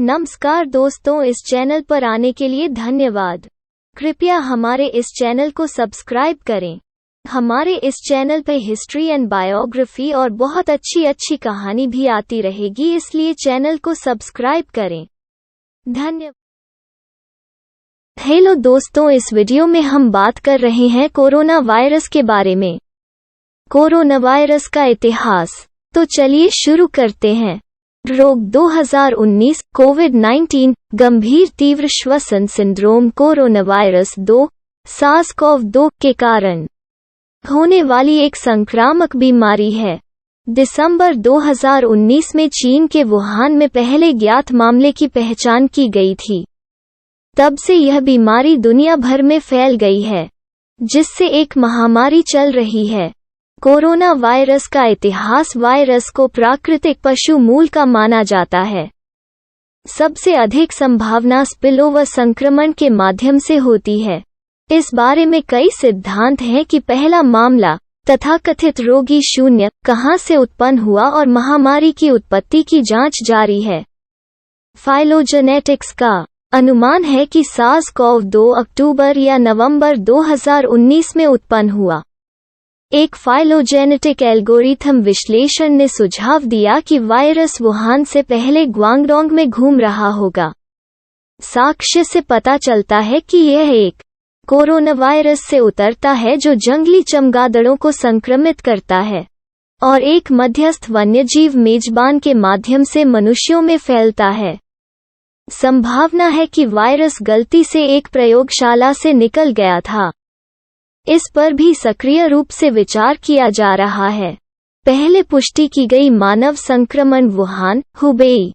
नमस्कार दोस्तों, इस चैनल पर आने के लिए धन्यवाद। कृपया हमारे इस चैनल को सब्सक्राइब करें। हमारे इस चैनल पे हिस्ट्री एंड बायोग्राफी और बहुत अच्छी कहानी भी आती रहेगी, इसलिए चैनल को सब्सक्राइब करें। धन्यवाद। हेलो दोस्तों, इस वीडियो में हम बात कर रहे हैं कोरोना वायरस के बारे में। कोरोना वायरस का इतिहास। तो चलिए शुरू करते हैं। रोग 2019 कोविड-19 गंभीर तीव्र श्वसन सिंड्रोम कोरोना वायरस 2 SARS-CoV-2 के कारण होने वाली एक संक्रामक बीमारी है। दिसंबर 2019 में चीन के वुहान में पहले ज्ञात मामले की पहचान की गई थी। तब से यह बीमारी दुनिया भर में फैल गई है, जिससे एक महामारी चल रही है। कोरोना वायरस का इतिहास। वायरस को प्राकृतिक पशु मूल का माना जाता है। सबसे अधिक संभावना स्पिलओवर संक्रमण के माध्यम से होती है। इस बारे में कई सिद्धांत हैं कि पहला मामला तथाकथित रोगी शून्य कहां से उत्पन्न हुआ और महामारी की उत्पत्ति की जांच जारी है। फाइलोजेनेटिक्स का अनुमान है कि SARS-CoV-2 अक्टूबर या नवंबर 2019 में उत्पन्न हुआ। एक फाइलोजेनेटिक एल्गोरिथम विश्लेषण ने सुझाव दिया कि वायरस वुहान से पहले ग्वांगडोंग में घूम रहा होगा। साक्ष्य से पता चलता है कि यह एक कोरोना वायरस से उतरता है जो जंगली चमगादड़ों को संक्रमित करता है और एक मध्यस्थ वन्यजीव मेजबान के माध्यम से मनुष्यों में फैलता है। संभावना है कि वायरस गलती से एक प्रयोगशाला से निकल गया था। इस पर भी सक्रिय रूप से विचार किया जा रहा है। पहले पुष्टि की गई मानव संक्रमण वुहान, हुबेई,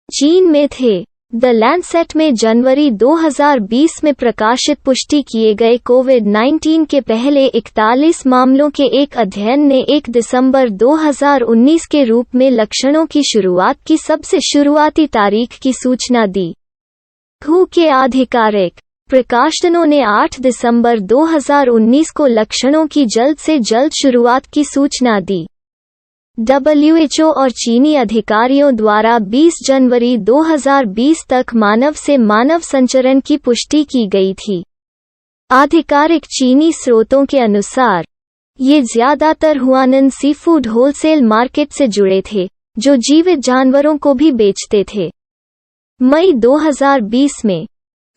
चीन में थे। द लैंसेट में जनवरी 2020 में प्रकाशित पुष्टि किए गए कोविड-19 के पहले 41 मामलों के एक अध्ययन ने 1 दिसंबर 2019 के रूप में लक्षणों की शुरुआत की सबसे शुरुआती तारीख की सूचना दी। WHO के आधिकारिक प्रकाशनों ने 8 दिसंबर 2019 को लक्षणों की जल्द से जल्द शुरुआत की सूचना दी। WHO और चीनी अधिकारियों द्वारा 20 जनवरी 2020 तक मानव से मानव संचरण की पुष्टि की गई थी। आधिकारिक चीनी स्रोतों के अनुसार ये ज्यादातर हुआनन सीफूड होलसेल मार्केट से जुड़े थे, जो जीवित जानवरों को भी बेचते थे। मई 2020 में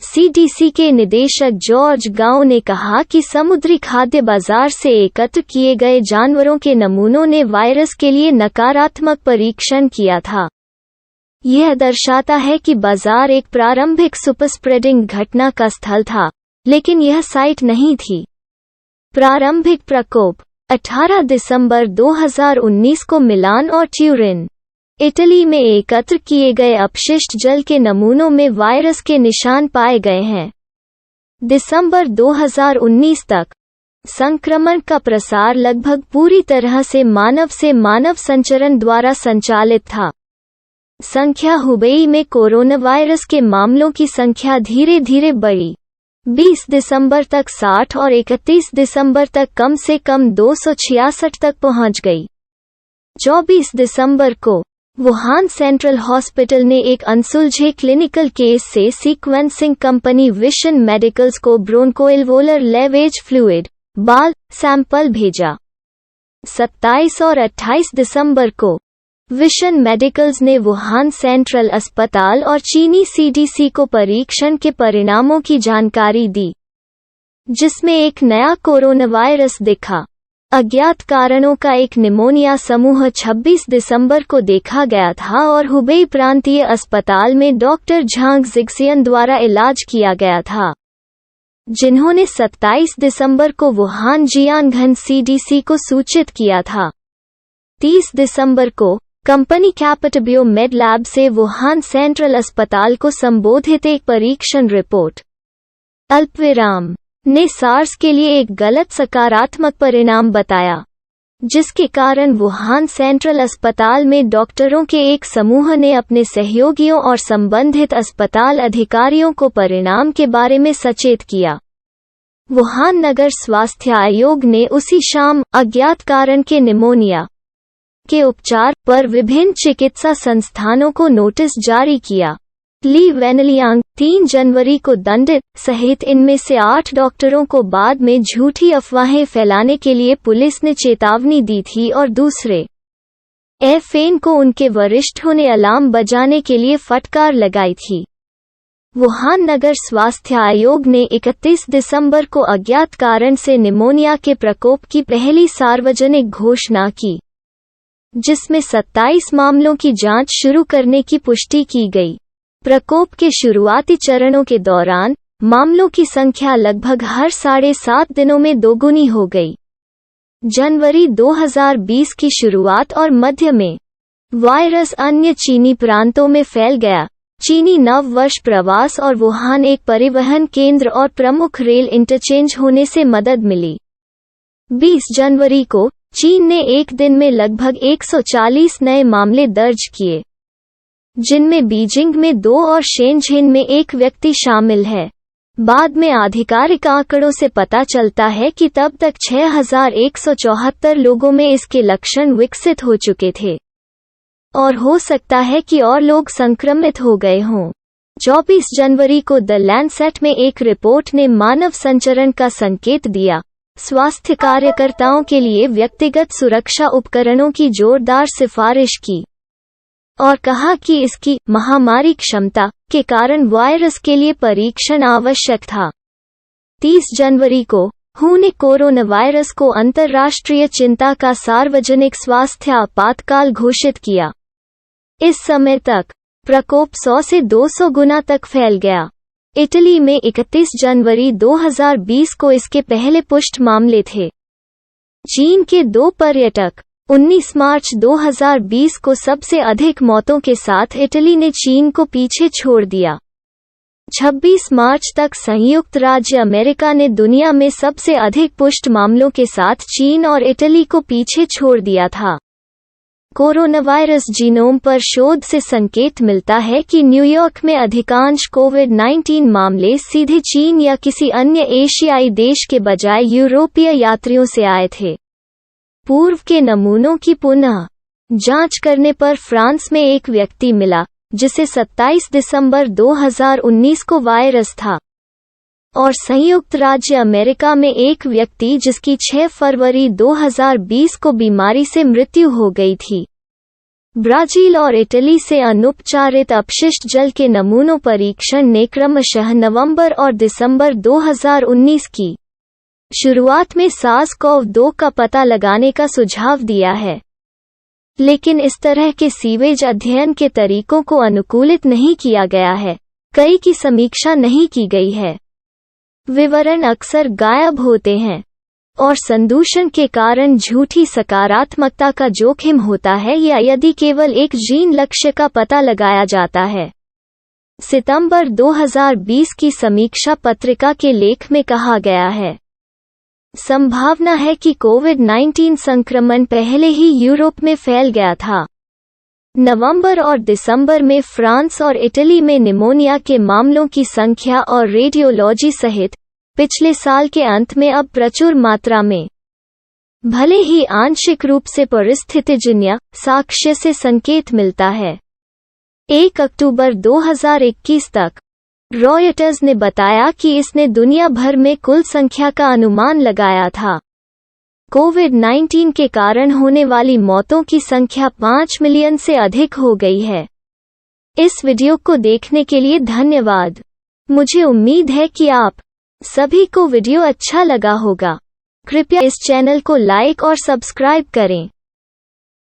CDC के निदेशक जॉर्ज गाओ ने कहा कि समुद्री खाद्य बाजार से एकत्र किए गए जानवरों के नमूनों ने वायरस के लिए नकारात्मक परीक्षण किया था। यह दर्शाता है कि बाजार एक प्रारंभिक सुपरस्प्रेडिंग घटना का स्थल था, लेकिन यह साइट नहीं थी। प्रारंभिक प्रकोप 18 दिसंबर 2019 को मिलान और ट्यूरिन, इटली में एकत्र किए गए अपशिष्ट जल के नमूनों में वायरस के निशान पाए गए हैं। दिसंबर 2019 तक संक्रमण का प्रसार लगभग पूरी तरह से मानव संचरण द्वारा संचालित था। संख्या हुबेई में कोरोना वायरस के मामलों की संख्या धीरे धीरे बढ़ी। 20 दिसंबर तक 60 और 31 दिसंबर तक कम से कम 266 तक पहुंच गई। 24 दिसंबर को वुहान सेंट्रल हॉस्पिटल ने एक अनसुलझे क्लिनिकल केस से सीक्वेंसिंग कंपनी विशन मेडिकल्स को ब्रोंकोएल्वोलर लेवेज फ्लूइड बाल सैंपल भेजा। 27 और 28 दिसंबर को विशन मेडिकल्स ने वुहान सेंट्रल अस्पताल और चीनी CDC को परीक्षण के परिणामों की जानकारी दी, जिसमें एक नया कोरोना वायरस दिखा। अज्ञात कारणों का एक निमोनिया समूह 26 दिसंबर को देखा गया था और हुबेई प्रांतीय अस्पताल में डॉक्टर झांग जिक्सियन द्वारा इलाज किया गया था, जिन्होंने 27 दिसंबर को वुहान जियानघन CDC को सूचित किया था। 30 दिसंबर को कंपनी कैपिटबियो मेड लैब से वुहान सेंट्रल अस्पताल को संबोधित एक परीक्षण रिपोर्ट अल्पविराम ने सार्स के लिए एक गलत सकारात्मक परिणाम बताया, जिसके कारण वुहान सेंट्रल अस्पताल में डॉक्टरों के एक समूह ने अपने सहयोगियों और संबंधित अस्पताल अधिकारियों को परिणाम के बारे में सचेत किया। वुहान नगर स्वास्थ्य आयोग ने उसी शाम अज्ञात कारण के निमोनिया के उपचार पर विभिन्न चिकित्सा संस्थानों को नोटिस जारी किया। ली वेनलियांग 3 जनवरी को दंडित सहित इनमें से 8 डॉक्टरों को बाद में झूठी अफवाहें फैलाने के लिए पुलिस ने चेतावनी दी थी और दूसरे एफएन को उनके वरिष्ठों ने अलार्म बजाने के लिए फटकार लगाई थी। वुहान नगर स्वास्थ्य आयोग ने 31 दिसंबर को अज्ञात कारण से निमोनिया के प्रकोप की पहली सार्वजनिक घोषणा की, जिसमें 27 मामलों की जांच शुरू करने की पुष्टि की गई। प्रकोप के शुरुआती चरणों के दौरान मामलों की संख्या लगभग हर 7.5 दिनों में दोगुनी हो गई। जनवरी 2020 की शुरुआत और मध्य में वायरस अन्य चीनी प्रांतों में फैल गया। चीनी नव वर्ष प्रवास और वुहान एक परिवहन केंद्र और प्रमुख रेल इंटरचेंज होने से मदद मिली। 20 जनवरी को चीन ने एक दिन में लगभग 140 नए मामले दर्ज किए, जिनमें बीजिंग में 2 और शेनझेन में 1 व्यक्ति शामिल है। बाद में आधिकारिक आंकड़ों से पता चलता है कि तब तक 6174 लोगों में इसके लक्षण विकसित हो चुके थे और हो सकता है कि और लोग संक्रमित हो गए हों। 24 जनवरी को द लैंसेट में एक रिपोर्ट ने मानव संचरण का संकेत दिया, स्वास्थ्य कार्यकर्ताओं के लिए व्यक्तिगत सुरक्षा उपकरणों की जोरदार सिफारिश की और कहा कि इसकी महामारी क्षमता के कारण वायरस के लिए परीक्षण आवश्यक था। 30 जनवरी को WHO ने कोरोना वायरस को अंतर्राष्ट्रीय चिंता का सार्वजनिक स्वास्थ्य आपातकाल घोषित किया। इस समय तक प्रकोप 100 से 200 गुना तक फैल गया। इटली में 31 जनवरी 2020 को इसके पहले पुष्ट मामले थे। चीन के 2 पर्यटक 19 मार्च 2020 को सबसे अधिक मौतों के साथ इटली ने चीन को पीछे छोड़ दिया। 26 मार्च तक संयुक्त राज्य अमेरिका ने दुनिया में सबसे अधिक पुष्ट मामलों के साथ चीन और इटली को पीछे छोड़ दिया था। कोरोना वायरस जीनोम पर शोध से संकेत मिलता है कि न्यूयॉर्क में अधिकांश कोविड-19 मामले सीधे चीन या किसी अन्य एशियाई देश के बजाय यूरोपीय यात्रियों से आए थे। पूर्व के नमूनों की पुनः जांच करने पर फ्रांस में एक व्यक्ति मिला, जिसे 27 दिसंबर 2019 को वायरस था, और संयुक्त राज्य अमेरिका में एक व्यक्ति जिसकी 6 फरवरी 2020 को बीमारी से मृत्यु हो गई थी। ब्राजील और इटली से अनुपचारित अपशिष्ट जल के नमूनों परीक्षण ने क्रमशः नवंबर और दिसंबर 2019 की शुरुआत में SARS-CoV-2 का पता लगाने का सुझाव दिया है, लेकिन इस तरह के सीवेज अध्ययन के तरीकों को अनुकूलित नहीं किया गया है। कई की समीक्षा नहीं की गई है। विवरण अक्सर गायब होते हैं और संदूषण के कारण झूठी सकारात्मकता का जोखिम होता है या यदि केवल एक जीन लक्ष्य का पता लगाया जाता है। सितंबर 2020 की समीक्षा पत्रिका के लेख में कहा गया है, संभावना है कि कोविड-19 संक्रमण पहले ही यूरोप में फैल गया था। नवंबर और दिसंबर में फ्रांस और इटली में निमोनिया के मामलों की संख्या और रेडियोलॉजी सहित पिछले साल के अंत में अब प्रचुर मात्रा में, भले ही आंशिक रूप से परिस्थितिजन्य साक्ष्य से संकेत मिलता है। 1 अक्टूबर 2021 तक रॉयटर्स ने बताया कि इसने दुनिया भर में कुल संख्या का अनुमान लगाया था। कोविड-19 के कारण होने वाली मौतों की संख्या 5 मिलियन से अधिक हो गई है। इस वीडियो को देखने के लिए धन्यवाद। मुझे उम्मीद है कि आप सभी को वीडियो अच्छा लगा होगा। कृपया इस चैनल को लाइक और सब्सक्राइब करें।